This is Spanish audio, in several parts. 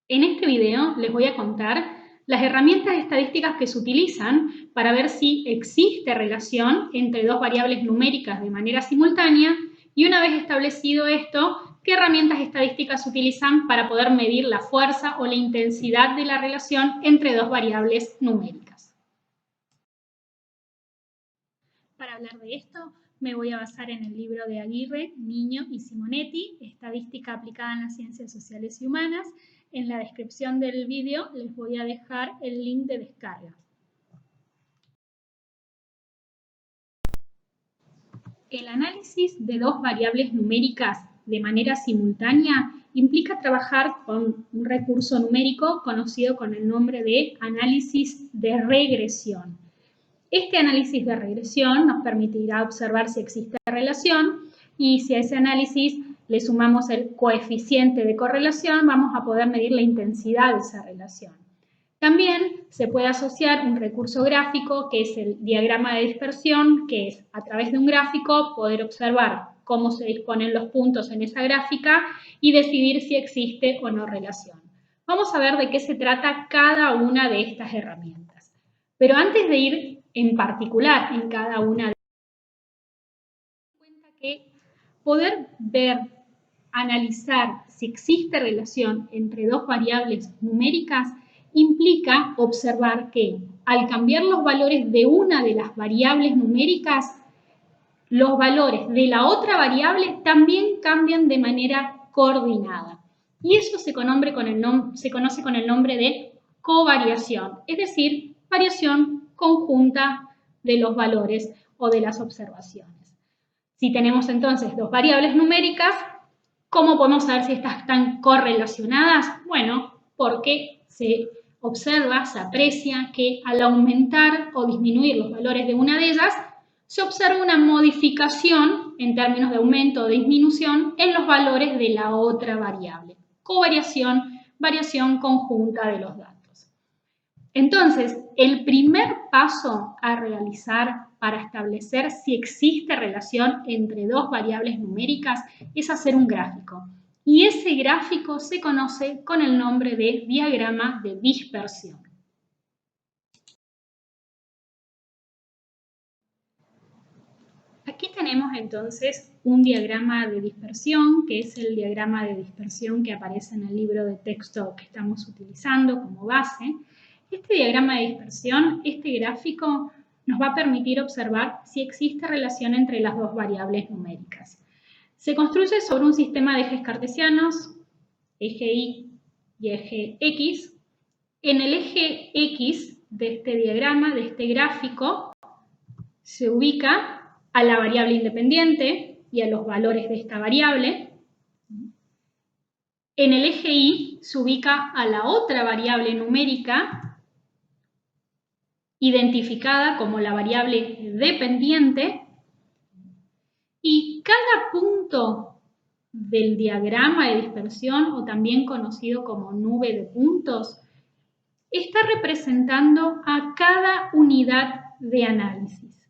En este video les voy a contar las herramientas estadísticas que se utilizan para ver si existe relación entre dos variables numéricas de manera simultánea y una vez establecido esto, qué herramientas estadísticas se utilizan para poder medir la fuerza o la intensidad de la relación entre dos variables numéricas. Para hablar de esto, me voy a basar en el libro de Aguirre, Niño y Simonetti, Estadística aplicada en las ciencias sociales y humanas. En la descripción del vídeo les voy a dejar el link de descarga. El análisis de dos variables numéricas de manera simultánea implica trabajar con un recurso numérico conocido con el nombre de análisis de regresión. Este análisis de regresión nos permitirá observar si existe relación y si a ese análisis le sumamos el coeficiente de correlación, vamos a poder medir la intensidad de esa relación. También se puede asociar un recurso gráfico que es el diagrama de dispersión, que es a través de un gráfico poder observar cómo se disponen los puntos en esa gráfica y decidir si existe o no relación. Vamos a ver de qué se trata cada una de estas herramientas. Pero antes de ir en particular en cada una de ellas, cuenta que poder ver, analizar si existe relación entre dos variables numéricas implica observar que al cambiar los valores de una de las variables numéricas, los valores de la otra variable también cambian de manera coordinada. Y eso se conoce con el nombre de covariación, es decir, variación conjunta de los valores o de las observaciones. Si tenemos entonces dos variables numéricas, ¿cómo podemos saber si estas están correlacionadas? Bueno, porque se observa, se aprecia que al aumentar o disminuir los valores de una de ellas, se observa una modificación en términos de aumento o disminución en los valores de la otra variable. Covariación, variación conjunta de los datos. Entonces, el primer paso a realizar para establecer si existe relación entre dos variables numéricas es hacer un gráfico. Y ese gráfico se conoce con el nombre de diagrama de dispersión. Aquí tenemos entonces un diagrama de dispersión, que es el diagrama de dispersión que aparece en el libro de texto que estamos utilizando como base. Este diagrama de dispersión, este gráfico, nos va a permitir observar si existe relación entre las dos variables numéricas. Se construye sobre un sistema de ejes cartesianos, eje Y y eje X. En el eje X de este diagrama, de este gráfico, se ubica a la variable independiente y a los valores de esta variable. En el eje Y se ubica a la otra variable numérica identificada como la variable dependiente y cada punto del diagrama de dispersión, o también conocido como nube de puntos, está representando a cada unidad de análisis,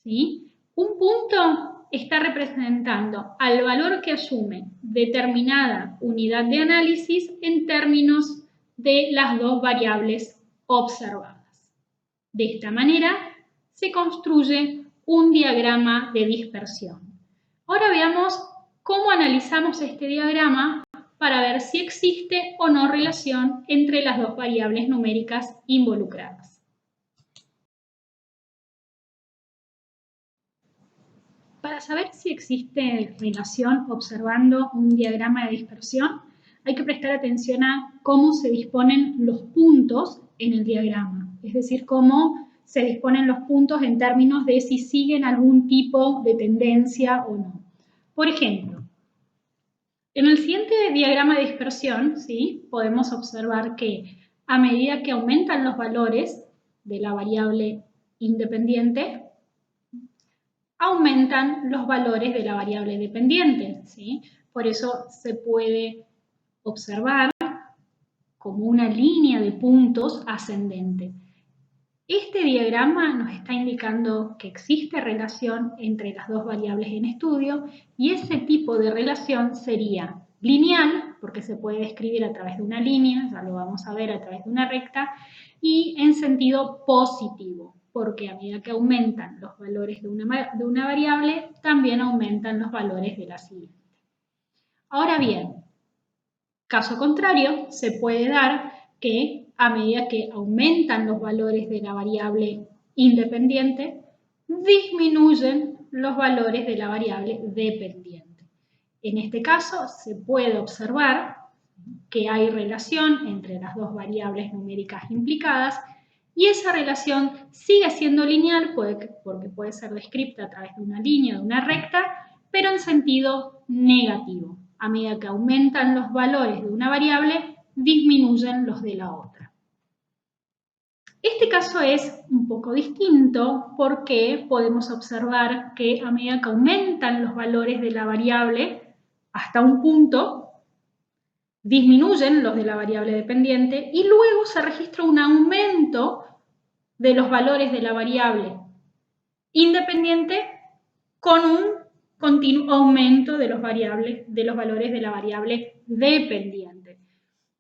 ¿sí? Un punto está representando al valor que asume determinada unidad de análisis en términos de las dos variables observadas. De esta manera se construye un diagrama de dispersión. Ahora veamos cómo analizamos este diagrama para ver si existe o no relación entre las dos variables numéricas involucradas. Para saber si existe relación observando un diagrama de dispersión, hay que prestar atención a cómo se disponen los puntos en el diagrama, es decir, cómo se disponen los puntos en términos de si siguen algún tipo de tendencia o no. Por ejemplo, en el siguiente diagrama de dispersión, ¿sí?, podemos observar que a medida que aumentan los valores de la variable independiente, aumentan los valores de la variable dependiente, ¿sí? Por eso se puede observar como una línea de puntos ascendente. Este diagrama nos está indicando que existe relación entre las dos variables en estudio y ese tipo de relación sería lineal porque se puede describir a través de una línea, ya lo vamos a ver a través de una recta, y en sentido positivo, porque a medida que aumentan los valores de una variable, también aumentan los valores de la siguiente. Ahora bien, caso contrario, se puede dar que a medida que aumentan los valores de la variable independiente, disminuyen los valores de la variable dependiente. En este caso, se puede observar que hay relación entre las dos variables numéricas implicadas y esa relación sigue siendo lineal porque puede ser descrita a través de una línea, de una recta, pero en sentido negativo. A medida que aumentan los valores de una variable, disminuyen los de la otra. Este caso es un poco distinto porque podemos observar que a medida que aumentan los valores de la variable hasta un punto, disminuyen los de la variable dependiente y luego se registra un aumento de los valores de la variable independiente con un continuo aumento de los valores de la variable dependiente.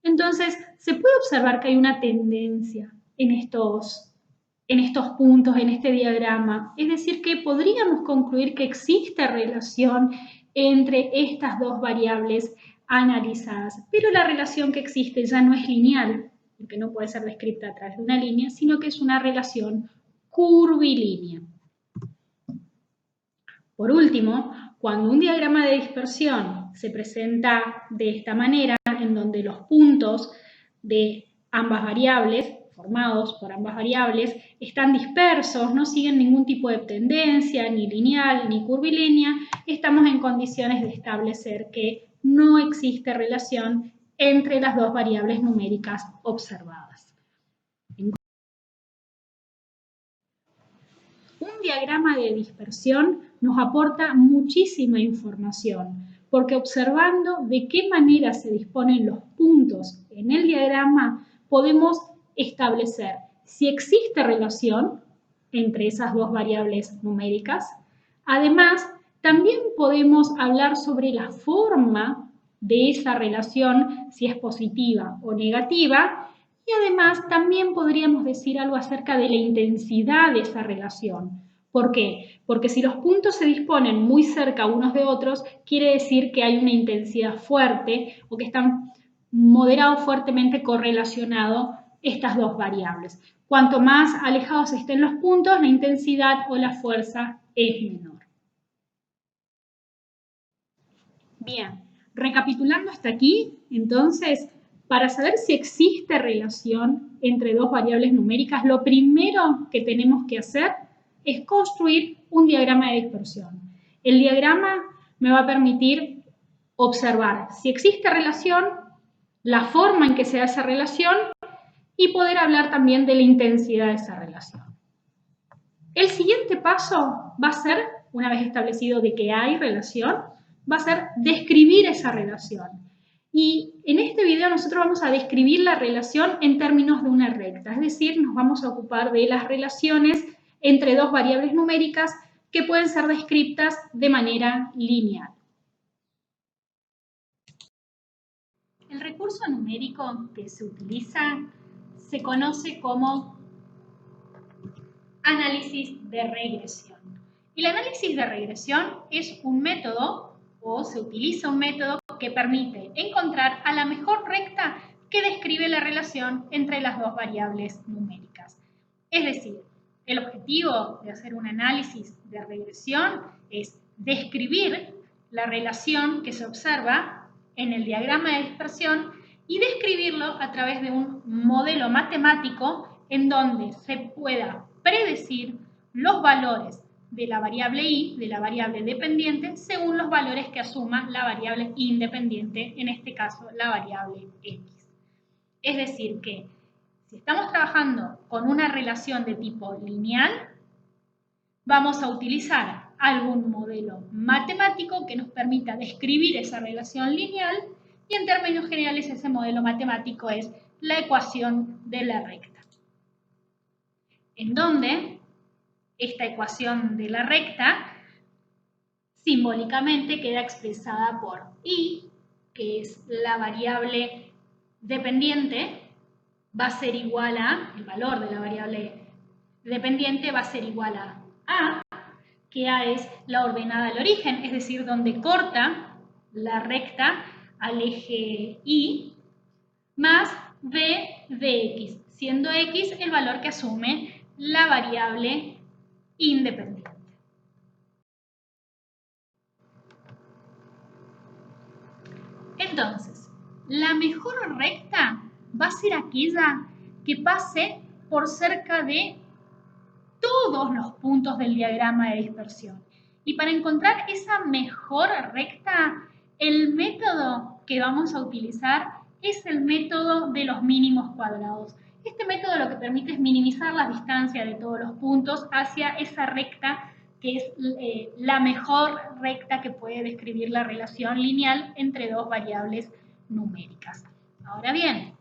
Entonces, se puede observar que hay una tendencia en estos puntos, en este diagrama. Es decir, que podríamos concluir que existe relación entre estas dos variables analizadas, pero la relación que existe ya no es lineal, porque no puede ser descrita a través de una línea, sino que es una relación curvilínea. Por último, cuando un diagrama de dispersión se presenta de esta manera, en donde los puntos de ambas variables, formados por ambas variables, están dispersos, no siguen ningún tipo de tendencia, ni lineal, ni curvilínea, estamos en condiciones de establecer que no existe relación entre las dos variables numéricas observadas. Un diagrama de dispersión nos aporta muchísima información, porque observando de qué manera se disponen los puntos en el diagrama, podemos establecer si existe relación entre esas dos variables numéricas. Además, también podemos hablar sobre la forma de esa relación, si es positiva o negativa, y además también podríamos decir algo acerca de la intensidad de esa relación. ¿Por qué? Porque si los puntos se disponen muy cerca unos de otros, quiere decir que hay una intensidad fuerte o que están moderado fuertemente correlacionados estas dos variables. Cuanto más alejados estén los puntos, la intensidad o la fuerza es menor. Bien, recapitulando hasta aquí, entonces, para saber si existe relación entre dos variables numéricas, lo primero que tenemos que hacer es construir un diagrama de dispersión. El diagrama me va a permitir observar si existe relación, la forma en que se da esa relación y poder hablar también de la intensidad de esa relación. El siguiente paso va a ser, una vez establecido de que hay relación, va a ser describir esa relación. Y en este video nosotros vamos a describir la relación en términos de una recta, es decir, nos vamos a ocupar de las relaciones entre dos variables numéricas que pueden ser descritas de manera lineal. El recurso numérico que se utiliza se conoce como análisis de regresión. El análisis de regresión es un método o se utiliza un método que permite encontrar a la mejor recta que describe la relación entre las dos variables numéricas. Es decir, el objetivo de hacer un análisis de regresión es describir la relación que se observa en el diagrama de dispersión y describirlo a través de un modelo matemático en donde se pueda predecir los valores de la variable y, de la variable dependiente, según los valores que asuma la variable independiente, en este caso la variable x. Es decir que si estamos trabajando con una relación de tipo lineal, vamos a utilizar algún modelo matemático que nos permita describir esa relación lineal y en términos generales ese modelo matemático es la ecuación de la recta, en donde esta ecuación de la recta simbólicamente queda expresada por y, que es la variable dependiente, va a ser igual a, el valor de la variable dependiente va a ser igual a, que A es la ordenada al origen, es decir, donde corta la recta al eje Y, más B de X, siendo X el valor que asume la variable independiente. Entonces, la mejor recta va a ser aquella que pase por cerca de todos los puntos del diagrama de dispersión. Y para encontrar esa mejor recta, el método que vamos a utilizar es el método de los mínimos cuadrados. Este método lo que permite es minimizar la distancia de todos los puntos hacia esa recta que es la mejor recta que puede describir la relación lineal entre dos variables numéricas. Ahora bien,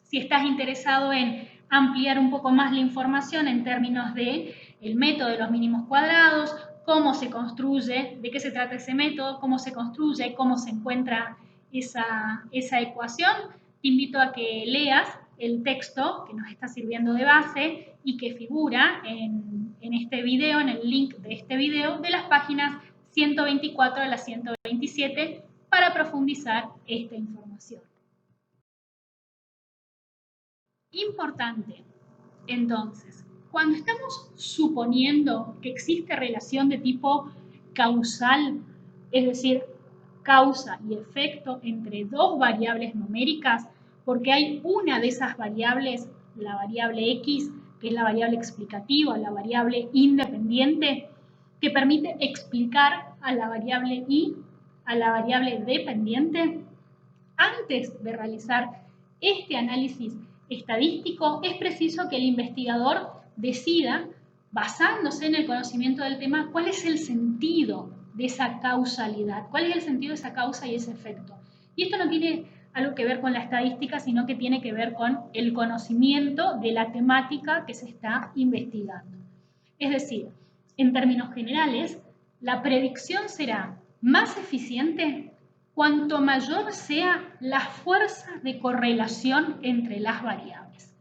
si estás interesado en ampliar un poco más la información en términos de el método de los mínimos cuadrados, cómo se construye, de qué se trata ese método, cómo se construye, cómo se encuentra esa ecuación, te invito a que leas el texto que nos está sirviendo de base y que figura en este video, en el link de este video, de las páginas 124 a la 127 para profundizar esta información. Importante, entonces, cuando estamos suponiendo que existe relación de tipo causal, es decir, causa y efecto entre dos variables numéricas, porque hay una de esas variables, la variable X, que es la variable explicativa, la variable independiente, que permite explicar a la variable Y, a la variable dependiente, antes de realizar este análisis estadístico, es preciso que el investigador decida, basándose en el conocimiento del tema, cuál es el sentido de esa causalidad, cuál es el sentido de esa causa y ese efecto. Y esto no tiene algo que ver con la estadística, sino que tiene que ver con el conocimiento de la temática que se está investigando. Es decir, en términos generales, la predicción será más eficiente cuanto mayor sea la fuerza de correlación entre las variables.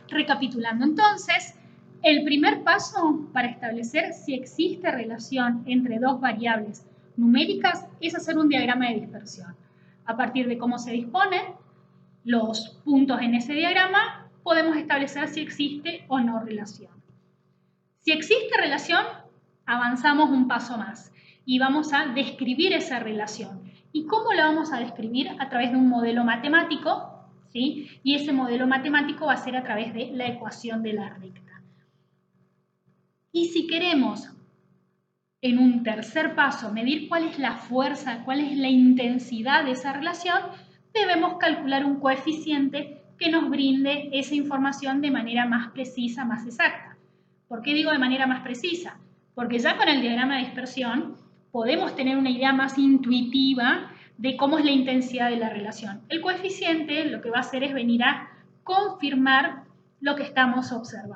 Recapitulando entonces, el primer paso para establecer si existe relación entre dos variables numéricas es hacer un diagrama de dispersión. A partir de cómo se disponen los puntos en ese diagrama, podemos establecer si existe o no relación. Si existe relación, avanzamos un paso más y vamos a describir esa relación. ¿Y cómo la vamos a describir? A través de un modelo matemático, ¿sí? Y ese modelo matemático va a ser a través de la ecuación de la recta. Y si queremos, en un tercer paso, medir cuál es la fuerza, cuál es la intensidad de esa relación, debemos calcular un coeficiente que nos brinde esa información de manera más precisa, más exacta. ¿Por qué digo de manera más precisa? Porque ya con el diagrama de dispersión podemos tener una idea más intuitiva de cómo es la intensidad de la relación. El coeficiente lo que va a hacer es venir a confirmar lo que estamos observando.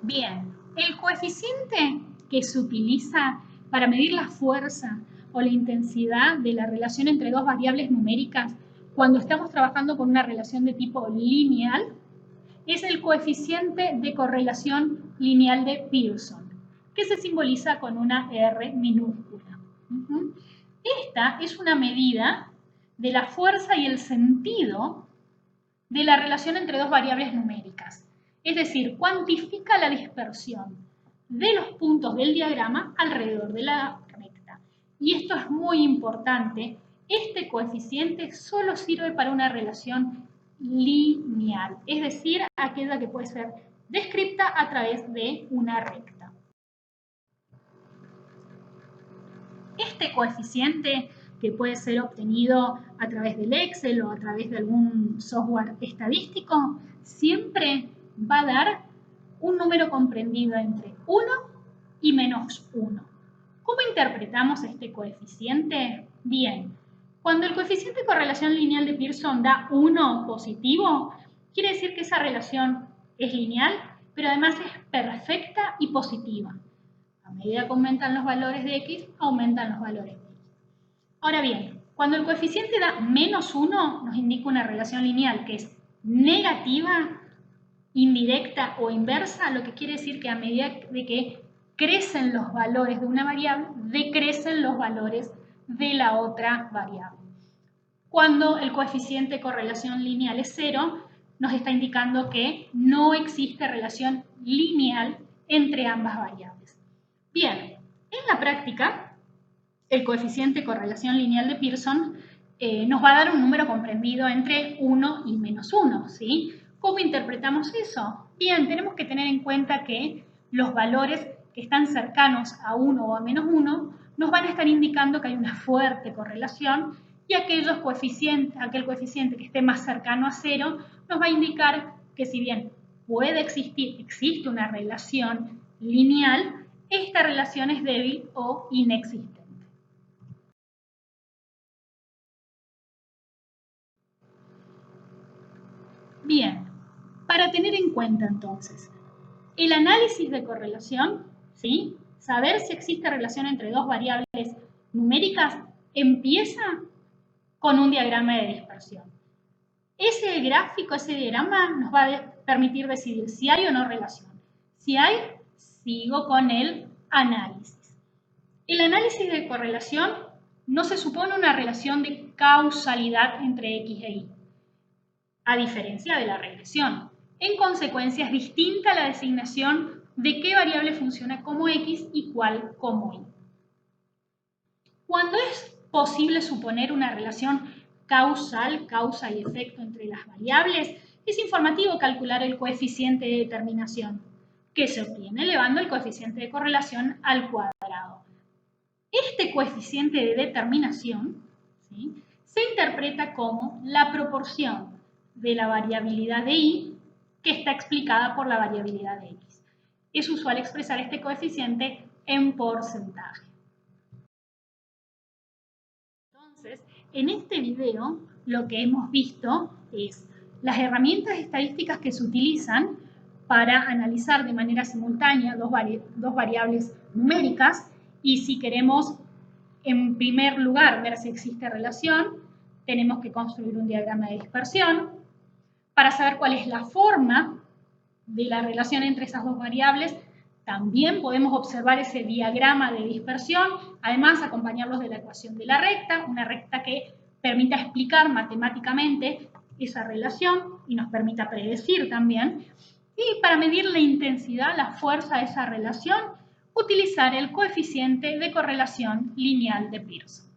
Bien, el coeficiente que se utiliza para medir la fuerza o la intensidad de la relación entre dos variables numéricas cuando estamos trabajando con una relación de tipo lineal es el coeficiente de correlación lineal de Pearson, que se simboliza con una R minúscula. Esta es una medida de la fuerza y el sentido de la relación entre dos variables numéricas. Es decir, cuantifica la dispersión de los puntos del diagrama alrededor de la recta. Y esto es muy importante. Este coeficiente solo sirve para una relación lineal, es decir, aquella que puede ser descrita a través de una recta. Este coeficiente, que puede ser obtenido a través del Excel o a través de algún software estadístico, siempre va a dar un número comprendido entre 1 y menos 1. ¿Cómo interpretamos este coeficiente? Bien, cuando el coeficiente de correlación lineal de Pearson da 1 positivo, quiere decir que esa relación es lineal, pero además es perfecta y positiva. A medida que aumentan los valores de x, aumentan los valores de y. Ahora bien, cuando el coeficiente da -1, nos indica una relación lineal que es negativa, indirecta o inversa, lo que quiere decir que a medida de que crecen los valores de una variable, decrecen los valores de la otra variable. Cuando el coeficiente de correlación lineal es 0, nos está indicando que no existe relación lineal entre ambas variables. Bien, en la práctica, el coeficiente de correlación lineal de Pearson nos va a dar un número comprendido entre 1 y -1, ¿sí? ¿Cómo interpretamos eso? Bien, tenemos que tener en cuenta que los valores que están cercanos a 1 o a -1 nos van a estar indicando que hay una fuerte correlación y aquel coeficiente que esté más cercano a 0 nos va a indicar que si bien existe una relación lineal, esta relación es débil o inexistente. Bien, para tener en cuenta entonces, el análisis de correlación, ¿sí? Saber si existe relación entre dos variables numéricas, empieza con un diagrama de dispersión. Ese gráfico, ese diagrama nos va a permitir decidir si hay o no relación. Si hay, sigo con el análisis. El análisis de correlación no se supone una relación de causalidad entre X e Y, a diferencia de la regresión. En consecuencia, es distinta la designación de qué variable funciona como X y cuál como Y. Cuando es posible suponer una relación causal, causa y efecto entre las variables, es informativo calcular el coeficiente de determinación, que se obtiene elevando el coeficiente de correlación al cuadrado. Este coeficiente de determinación, ¿sí?, se interpreta como la proporción de la variabilidad de y que está explicada por la variabilidad de x. Es usual expresar este coeficiente en porcentaje. Entonces, en este video lo que hemos visto es las herramientas estadísticas que se utilizan para analizar de manera simultánea dos variables numéricas, y si queremos en primer lugar ver si existe relación, tenemos que construir un diagrama de dispersión. Para saber cuál es la forma de la relación entre esas dos variables, también podemos observar ese diagrama de dispersión, además acompañarlos de la ecuación de la recta, una recta que permita explicar matemáticamente esa relación y nos permita predecir también. Y para medir la intensidad, la fuerza de esa relación, utilizar el coeficiente de correlación lineal de Pearson.